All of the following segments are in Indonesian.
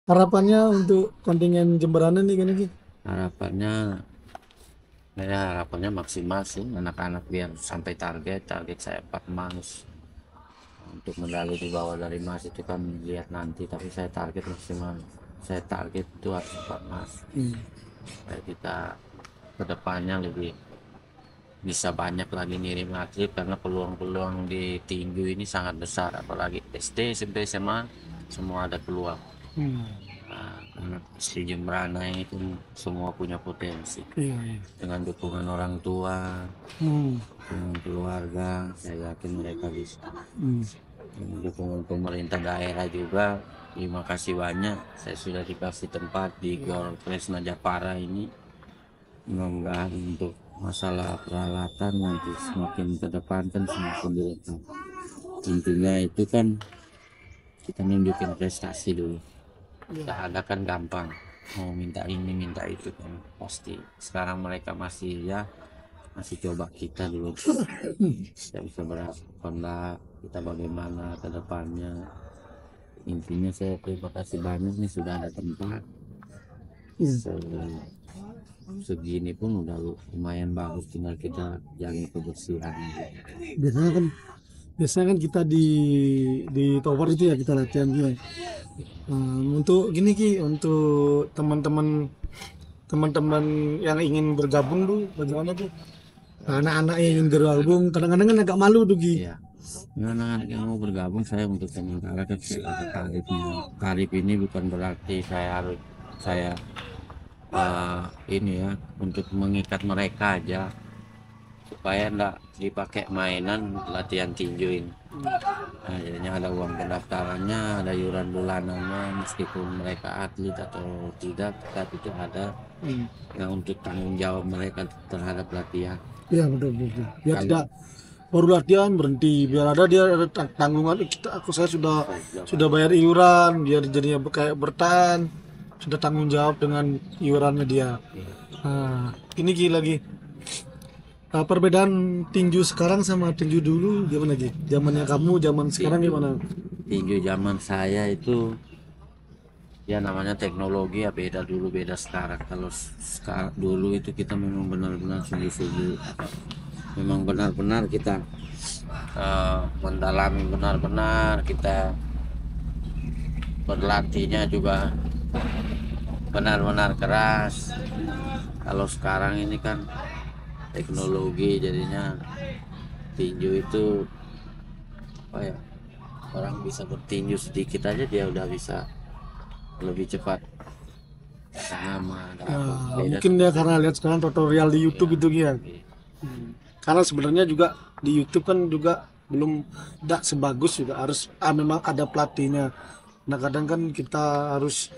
Harapannya untuk kontingen Jemberanan nih kan Ki? Harapannya maksimal sih anak-anak biar sampai target saya 4 emas. Untuk medali di bawah dari emas itu kan lihat nanti, tapi saya target maksimal, saya target itu harus 4 emas. Supaya kita kedepannya lebih bisa banyak lagi ngirim atlet, karena peluang-peluang di tinju ini sangat besar, apalagi SD, SMP, SMA semua ada peluang. Anak si Jembrana itu semua punya potensi. Iya. Dengan dukungan orang tua, dengan keluarga, saya yakin mereka bisa. Dengan dukungan pemerintah daerah juga, terima kasih banyak. Saya sudah dikasih tempat di Gor Kresna Japara ini. Mudah-mudahan untuk masalah peralatan nanti semakin ke depan kan semakin dilengkapi. Intinya itu kan kita nunjukin prestasi dulu. Kita ada kan gampang, mau minta ini minta itu kan pasti. Sekarang mereka masih coba kita dulu. Saya bisa berharapan lah kita bagaimana ke depannya. Intinya saya terima kasih banyak nih sudah ada tempat. Segini pun udah lumayan bagus, tinggal kita jaga kebersihan. Biasanya kan kita di tower itu ya kita latihan gitu. Untuk gini Ki, untuk teman-teman yang ingin bergabung tuh bagaimana tuh? Anak-anak yang ingin bergabung kadang-kadang kan agak malu tuh Ki. Iya. Anak-anak yang mau bergabung, saya untuk sementara kan tarif ini bukan berarti saya ini ya untuk mengikat mereka aja, supaya enggak dipakai mainan latihan tinju ini. Nah, jadinya ada uang pendaftarannya, ada iuran bulanannya, meskipun mereka atlet atau tidak, tapi itu ada yang untuk tanggung jawab mereka terhadap latihan. Iya betul. Biar tidak baru latihan berhenti, biar dia ada tanggungan. Saya sudah bayar iuran, biar jadinya kayak bertahan, sudah tanggung jawab dengan iurannya dia. Nah, ini Ki lagi perbedaan tinju sekarang sama tinju dulu gimana Ki? Zamannya kamu, zaman sekarang gimana? Tinju zaman saya itu ya namanya teknologi ya beda dulu beda sekarang. Kalau sekarang dulu itu kita memang benar-benar sungguh-sungguh, memang benar-benar kita mendalami, benar-benar kita berlatihnya juga benar-benar keras. Kalau sekarang ini kan teknologi, jadinya tinju itu apa ya, orang bisa bertinju sedikit aja dia udah bisa lebih cepat sama. Mungkin dia karena lihat sekarang tutorial di YouTube itu ya. Karena sebenarnya juga di YouTube kan juga belum tidak sebagus, juga harus memang ada pelatihnya. Nah kadang kan kita harus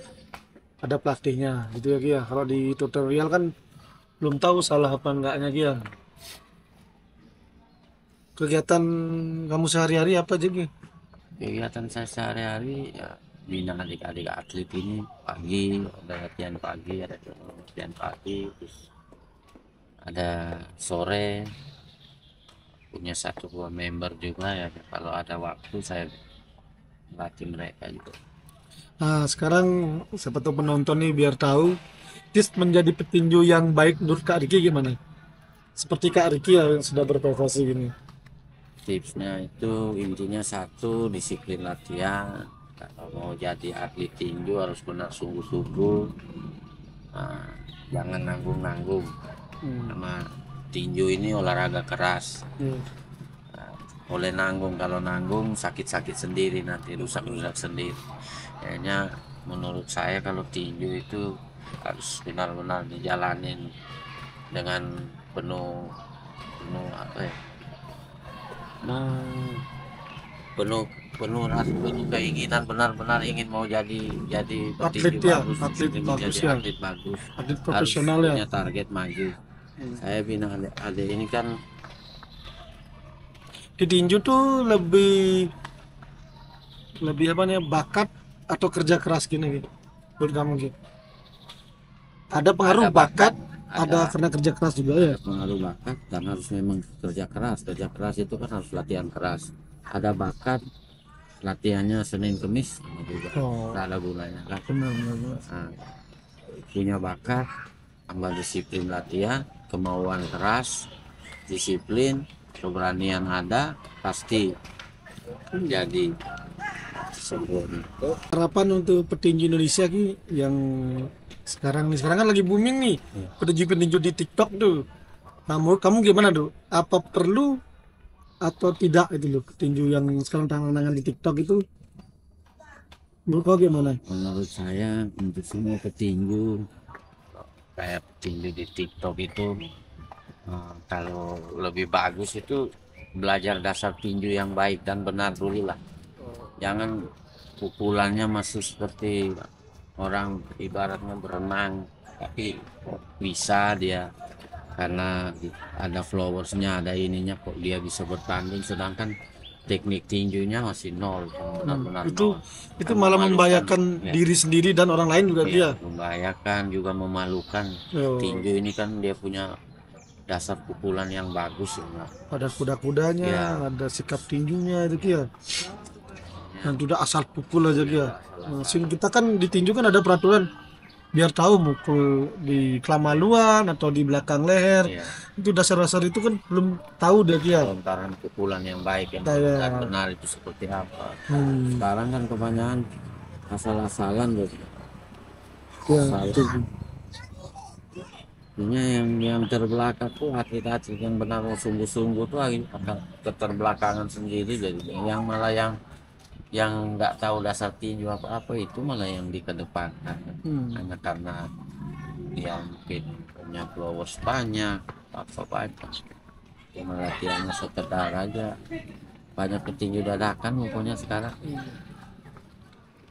ada pelatihnya gitu ya Ki ya. Kalau di tutorial kan belum tahu salah apa enggaknya Ki ya. Kegiatan kamu sehari-hari apa aja Ki? Kegiatan saya sehari-hari ya bina adik-adik atlet ini, pagi ada latihan pagi, terus ada sore, punya 1 buah member juga ya, kalau ada waktu saya latih mereka juga. Nah sekarang siapa tahu penonton nih biar tahu tips menjadi petinju yang baik menurut Kak Riki gimana? Seperti Kak Riki ya yang sudah berprestasi gini. Tipsnya itu intinya satu, disiplin latihan. Kalau mau jadi atlet tinju harus benar sungguh-sungguh. Nah, jangan nanggung-nanggung, karena tinju ini olahraga keras. Nah, boleh nanggung, kalau nanggung sakit-sakit sendiri, nanti rusak-rusak sendiri. Kayaknya menurut saya kalau tinju itu harus benar-benar dijalanin dengan penuh apa ya, penuh keinginan, benar-benar ingin mau jadi Atlet petinju ya, bagus, atlet ingin bagus jadi ya. atlet bagus, Atlet harus profesional ya. punya target maju. Saya bina adik ini kan Di tinju tuh lebih apa nih, bakat atau kerja keras gini gitu menurut kamu gitu? Ada pengaruh Ada bakat. bakat ada karena kerja keras juga ya. pengaruh bakat dan harus memang kerja keras itu kan harus latihan keras. Ada bakat latihannya Senin Kemis juga nggak ada gunanya kan. Nah, punya bakat tambah disiplin latihan, kemauan keras, disiplin, keberanian ada, pasti jadi sempurna. Harapan untuk petinju Indonesia ki yang sekarang kan lagi booming nih, petinju di TikTok tuh. Nah, menurut kamu gimana tuh? Apa perlu atau tidak itu loh petinju yang sekarang tangan-tangan di TikTok itu? Menurut kau gimana? Menurut saya untuk semua petinju kayak petinju di TikTok itu kalau lebih bagus itu belajar dasar tinju yang baik dan benar dulu lah. Jangan pukulannya masuk seperti orang ibaratnya berenang, tapi bisa dia karena ada flowersnya, ada ininya kok dia bisa bertanding, sedangkan teknik tinjunya masih nol, benar-benar Itu nol. malah Memalukan, membahayakan ya. diri sendiri dan orang lain juga dia. Membahayakan juga memalukan. Tinju ini kan dia punya dasar pukulan yang bagus ya. Ada kuda-kudanya, Ya. ada sikap tinjunya itu dia. Dan tidak asal pukul aja dia. Nah, kita kan di tinju kan ada peraturan biar tahu mukul di kelamaluan atau di belakang leher. Ya. Itu dasar-dasar itu kan belum tahu dia. Lontaran pukulan yang baik yang benar itu seperti apa. Sekarang kan kebanyakan asal-asalan gitu. Yang terbelakang tuh atlet-atlet yang benar sungguh-sungguh tuh akan keterbelakangan sendiri, jadi yang malah yang nggak tahu dasar tinju apa-apa itu malah yang dikedepankan. Hanya karena dia mungkin punya followers banyak apa banyak, cuma latihannya sekedar aja, banyak petinju dadakan pokoknya sekarang.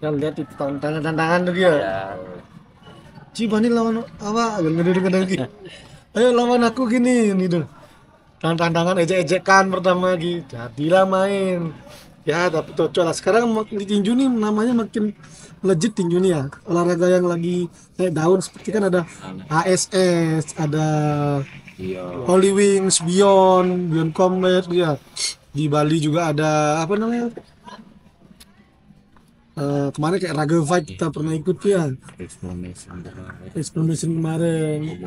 Ya lihat itu tantangan tuh dia. Ya, Ciba nih lawan apa? Gede-gede lagi. Ayo lawan aku gini tuh. Tantangan ejek-ejekan pertama lagi. Jadilah main. Ya tapi cocok lah. Sekarang di tinju nih namanya makin legit tinju nih ya. Olahraga yang lagi naik daun seperti kan ada ASS, ada Holy Wings, Beyond Combat ya. Di Bali juga ada apa namanya? Kemarin kayak Raga Fight kita pernah ikut ya. Explanation kemarin.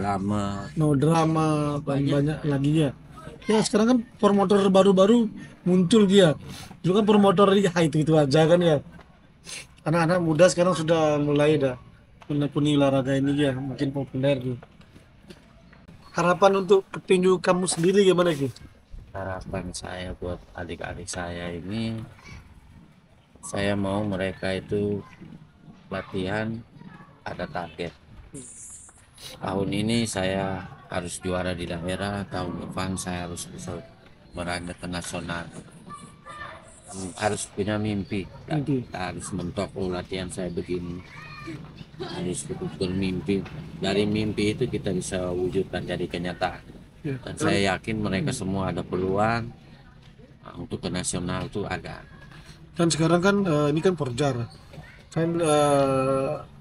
No drama banyak lagi ya. Ya sekarang kan promotor baru-baru muncul dia. Dulu kan promotor itu aja kan ya. Anak-anak muda sekarang sudah mulai dah menekuni olahraga ini ya, makin populer tuh. Harapan untuk petinju kamu sendiri gimana Ki? Harapan saya buat adik-adik saya ini, saya mau mereka itu latihan ada target. Tahun ini saya harus juara di daerah, tahun depan saya harus bisa merangkak ke nasional. Harus punya mimpi. Kita harus mentok latihan saya begini. Harus betul-betul mimpi. Dari mimpi itu kita bisa wujudkan jadi kenyataan. Dan saya yakin mereka semua ada peluang untuk ke nasional itu ada. Dan sekarang kan ini kan Porjar kan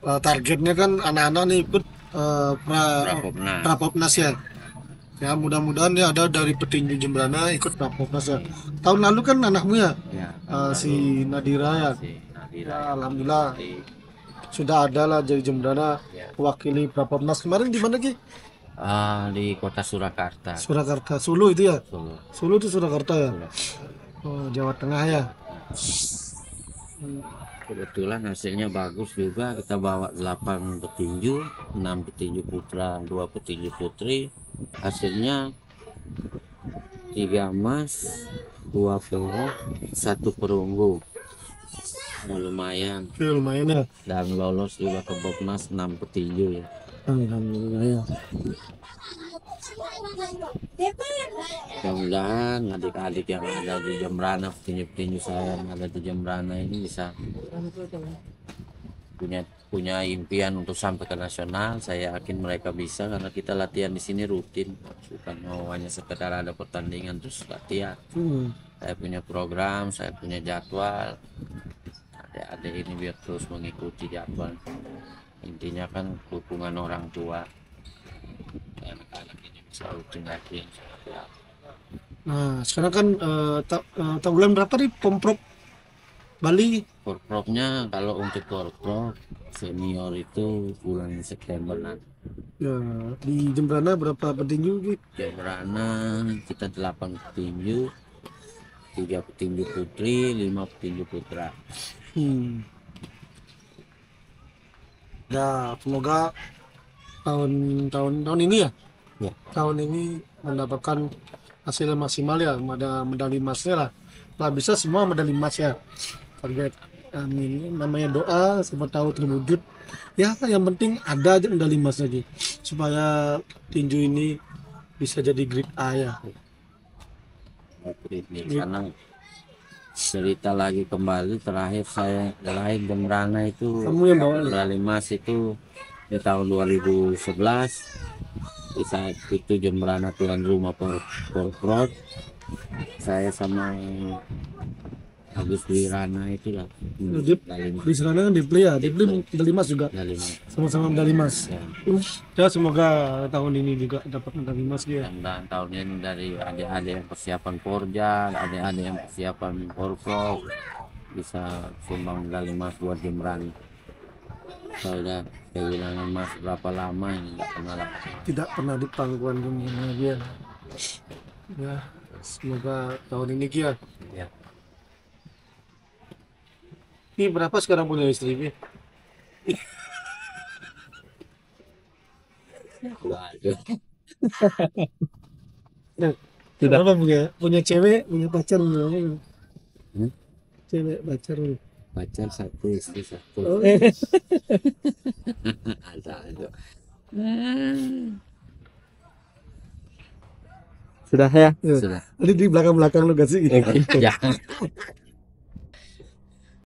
targetnya kan anak-anak nih ikut Prapopnas ya. Ya mudah-mudahan ya ada dari petinju Jembrana ikut Prapopnas ya. Tahun lalu kan anakmu ya, si Nadira ya. Ya alhamdulillah sudah ada lah jadi Jembrana mewakili Prapopnas. Kemarin di mana Ki? Di kota Surakarta. Sulu itu ya. Sulu itu Surakarta ya. Oh, Jawa Tengah ya. Kebetulan hasilnya bagus juga, kita bawa 8 petinju, 6 petinju putra, 2 petinju putri. Hasilnya 3 emas, 2 perak, 1 perunggu. Lumayan. Lumayan ya. Dan lolos juga ke Popnas 6 petinju ya. Alhamdulillah ya. Mudah-mudahan adik-adik yang ada di Jembrana, petinju-petinju saya yang ada di Jembrana ini bisa punya impian untuk sampai ke nasional. Saya yakin mereka bisa karena kita latihan di sini rutin, bukan hanya sekedar ada pertandingan terus latihan. Saya punya program, saya punya jadwal. Adik-adik ini biar terus mengikuti jadwal. Intinya kan dukungan orang tua. sautin lagi yang seperti apa. Nah, sekarang kan tahun bulan berapa nih Pemprov Bali? Porprovnya kalau untuk porprov senior itu bulan September nanti. Ya, di Jembrana berapa petinju gitu? Jembrana kita 8 petinju, 3 petinju putri, 5 petinju putra. Hmm. Ya, semoga tahun ini ya, Ya. tahun ini mendapatkan hasil yang maksimal ya, ada medali emasnya lah. Lah bisa semua medali emas ya. Target amin. Namanya doa, siapa tahu terwujud. Ya, yang penting ada aja medali emas lagi supaya tinju ini bisa jadi grade A ya. Karena cerita lagi kembali terakhir saya Jembrana itu Kamu yang bawa nih. medali emas itu di tahun 2011. Di saat itu Jembrana tuan rumah Porprov. Saya sama Agus Wirana itu lah Di sana kan Dipli ya, Dipli medali emas juga, medali emas. sama-sama medali emas. Ya. Ya semoga tahun ini juga dapat medali emas dia. Dan tahun ini dari adik-adik yang persiapan Porja, adik-adik yang persiapan Porprov bisa sumbang medali emas buat Jembrana. Sudah kehilangan emas berapa lama ini nggak pernah lah. Tidak pernah di pangkuan dunia dia. Ya, semoga tahun ini dia. Ya. Ini berapa sekarang punya istri ini? Waduh. Nah, berapa punya cewek, punya pacar belum? Hmm? Cewek pacar belum? Pacar satu, istri satu. Oh, Ada. sudah ya? Sudah. Tadi di belakang-belakang lu gak sih? Jangan.